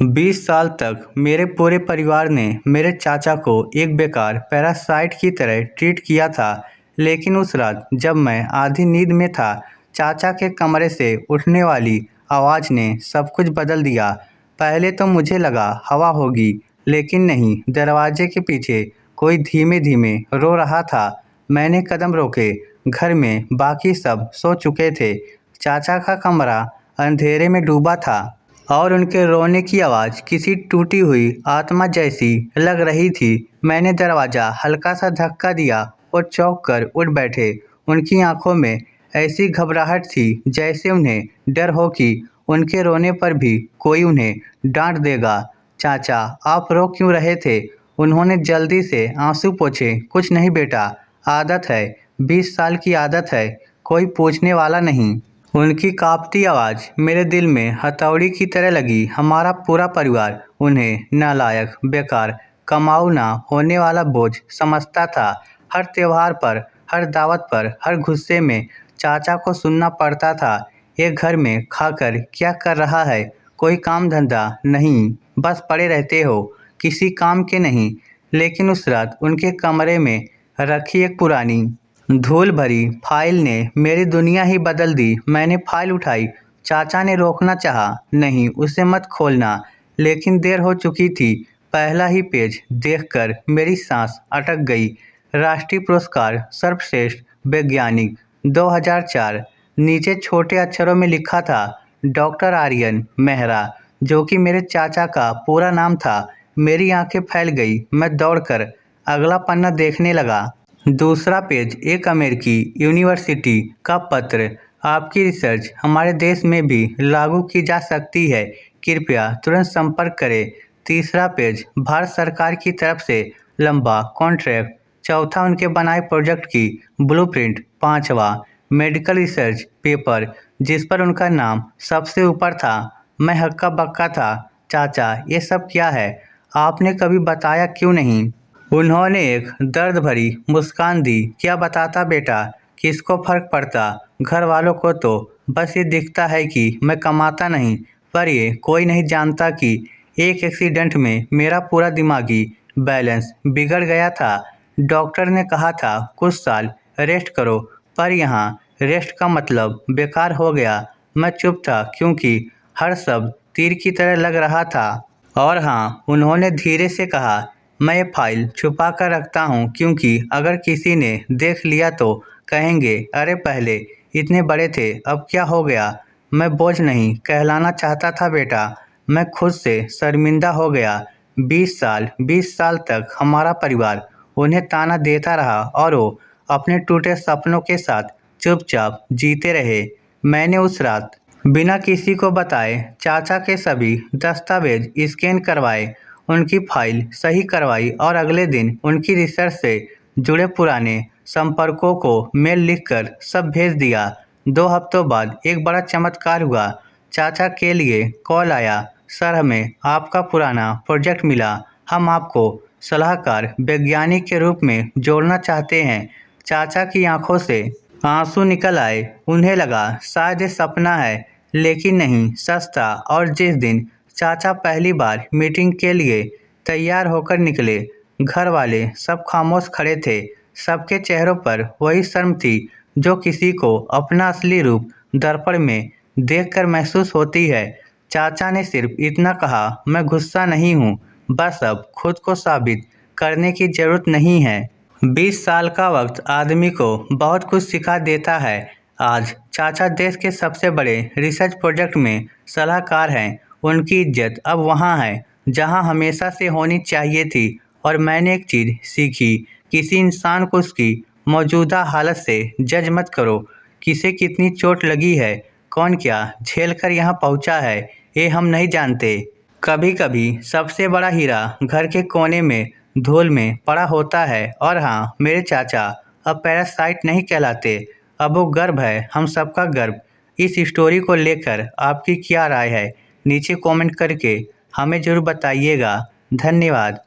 20 साल तक मेरे पूरे परिवार ने मेरे चाचा को एक बेकार पैरासाइट की तरह ट्रीट किया था। लेकिन उस रात जब मैं आधी नींद में था, चाचा के कमरे से उठने वाली आवाज़ ने सब कुछ बदल दिया। पहले तो मुझे लगा हवा होगी, लेकिन नहीं, दरवाजे के पीछे कोई धीमे धीमे रो रहा था। मैंने कदम रोके। घर में बाकी सब सो चुके थे। चाचा का कमरा अंधेरे में डूबा था और उनके रोने की आवाज़ किसी टूटी हुई आत्मा जैसी लग रही थी। मैंने दरवाज़ा हल्का सा धक्का दिया और चौंक कर उठ बैठे। उनकी आंखों में ऐसी घबराहट थी जैसे उन्हें डर हो कि उनके रोने पर भी कोई उन्हें डांट देगा। चाचा, आप रो क्यों रहे थे? उन्होंने जल्दी से आंसू पोंछे। कुछ नहीं बेटा, आदत है, 20 साल की आदत है, कोई पूछने वाला नहीं। उनकी कांपती आवाज़ मेरे दिल में हथौड़ी की तरह लगी। हमारा पूरा परिवार उन्हें नालायक, बेकार, कमाऊ ना होने वाला बोझ समझता था। हर त्योहार पर, हर दावत पर, हर गुस्से में चाचा को सुनना पड़ता था, ये घर में खाकर क्या कर रहा है? कोई काम धंधा नहीं, बस पड़े रहते हो, किसी काम के नहीं। लेकिन उस रात उनके कमरे में रखी एक पुरानी धूल भरी फाइल ने मेरी दुनिया ही बदल दी। मैंने फाइल उठाई। चाचा ने रोकना चाहा, नहीं, उसे मत खोलना, लेकिन देर हो चुकी थी। पहला ही पेज देखकर मेरी सांस अटक गई। राष्ट्रीय पुरस्कार सर्वश्रेष्ठ वैज्ञानिक 2004। नीचे छोटे अक्षरों में लिखा था डॉक्टर आर्यन मेहरा, जो कि मेरे चाचा का पूरा नाम था। मेरी आंखें फैल गई। मैं दौड़कर अगला पन्ना देखने लगा। दूसरा पेज एक अमेरिकी यूनिवर्सिटी का पत्र। आपकी रिसर्च हमारे देश में भी लागू की जा सकती है, कृपया तुरंत संपर्क करें। तीसरा पेज भारत सरकार की तरफ से लंबा कॉन्ट्रैक्ट। चौथा उनके बनाए प्रोजेक्ट की ब्लूप्रिंट। पांचवा मेडिकल रिसर्च पेपर, जिस पर उनका नाम सबसे ऊपर था। मैं हक्का बक्का था। चाचा, ये सब क्या है? आपने कभी बताया क्यों नहीं? उन्होंने एक दर्द भरी मुस्कान दी। क्या बताता बेटा, किसको फर्क पड़ता? घर वालों को तो बस ये दिखता है कि मैं कमाता नहीं, पर ये कोई नहीं जानता कि एक एक्सीडेंट में मेरा पूरा दिमागी बैलेंस बिगड़ गया था। डॉक्टर ने कहा था कुछ साल रेस्ट करो, पर यहाँ रेस्ट का मतलब बेकार हो गया। मैं चुप था क्योंकि हर शब्द तीर की तरह लग रहा था। और हाँ, उन्होंने धीरे से कहा, मैं ये फाइल छुपा कर रखता हूँ क्योंकि अगर किसी ने देख लिया तो कहेंगे, अरे पहले इतने बड़े थे, अब क्या हो गया? मैं बोझ नहीं कहलाना चाहता था बेटा, मैं खुद से शर्मिंदा हो गया। 20 साल तक हमारा परिवार उन्हें ताना देता रहा और वो अपने टूटे सपनों के साथ चुपचाप जीते रहे। मैंने उस रात बिना किसी को बताए चाचा के सभी दस्तावेज स्कैन करवाए, उनकी फाइल सही करवाई और अगले दिन उनकी रिसर्च से जुड़े पुराने संपर्कों को मेल लिखकर सब भेज दिया। 2 हफ्तों बाद एक बड़ा चमत्कार हुआ। चाचा के लिए कॉल आया, सर हमें आपका पुराना प्रोजेक्ट मिला, हम आपको सलाहकार वैज्ञानिक के रूप में जोड़ना चाहते हैं। चाचा की आंखों से आंसू निकल आए। उन्हें लगा शायद ये सपना है, लेकिन नहीं, सच था। और जिस दिन चाचा पहली बार मीटिंग के लिए तैयार होकर निकले, घर वाले सब खामोश खड़े थे। सबके चेहरों पर वही शर्म थी जो किसी को अपना असली रूप दर्पण में देखकर महसूस होती है। चाचा ने सिर्फ इतना कहा, मैं गुस्सा नहीं हूँ, बस अब खुद को साबित करने की जरूरत नहीं है। 20 साल का वक्त आदमी को बहुत कुछ सिखा देता है। आज चाचा देश के सबसे बड़े रिसर्च प्रोजेक्ट में सलाहकार हैं। उनकी इज्जत अब वहाँ है जहाँ हमेशा से होनी चाहिए थी। और मैंने एक चीज़ सीखी, किसी इंसान को उसकी मौजूदा हालत से जज मत करो। किसे कितनी चोट लगी है, कौन क्या झेल कर यहाँ पहुँचा है, ये हम नहीं जानते। कभी कभी सबसे बड़ा हीरा घर के कोने में धूल में पड़ा होता है। और हाँ, मेरे चाचा अब पैरासाइट नहीं कहलाते, अब वो गर्व है, हम सबका गर्व। इस स्टोरी को लेकर आपकी क्या राय है? नीचे कमेंट करके हमें ज़रूर बताइएगा। धन्यवाद।